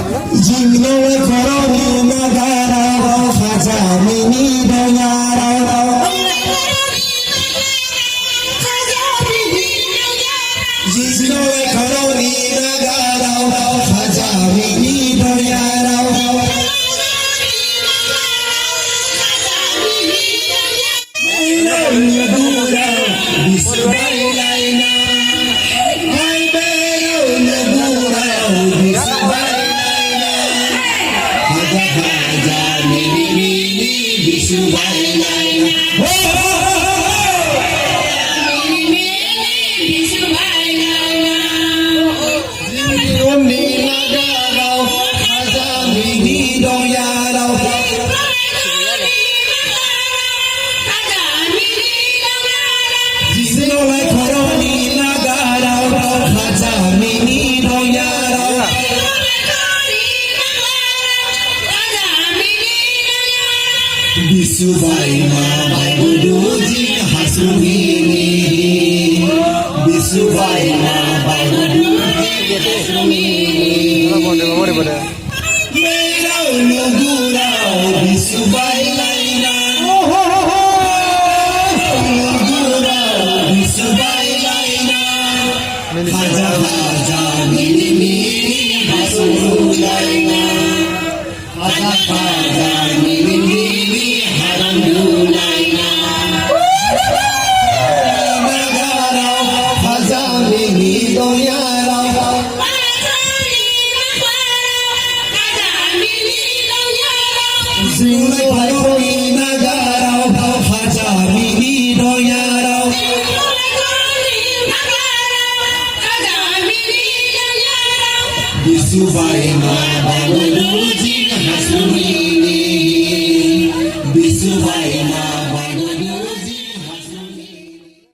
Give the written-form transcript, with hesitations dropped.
Jingle koroni nagara khaja mini dayara Jingle koroni nagara khaja mini dayara Nagura bisbai laina Hai bero nagura bisbai Haja mini mini bisbai laina Mini bisbai laina Oni nagara haja mini doyara Jingle koroni nagara khaja mini doyara Bisubai ma bai guruji hasrungini Bisubai ma bai guruji hasrungini Merau nugurau bisubai laina Nugurau bisubai laina Haja haja mini mini hasrungulaina Haja haja mini mini harangulaina Nagara haja mini doyara Jingle koroni nagara haja mini doyara Bisubai ma bai guruji hasrungini Bisubai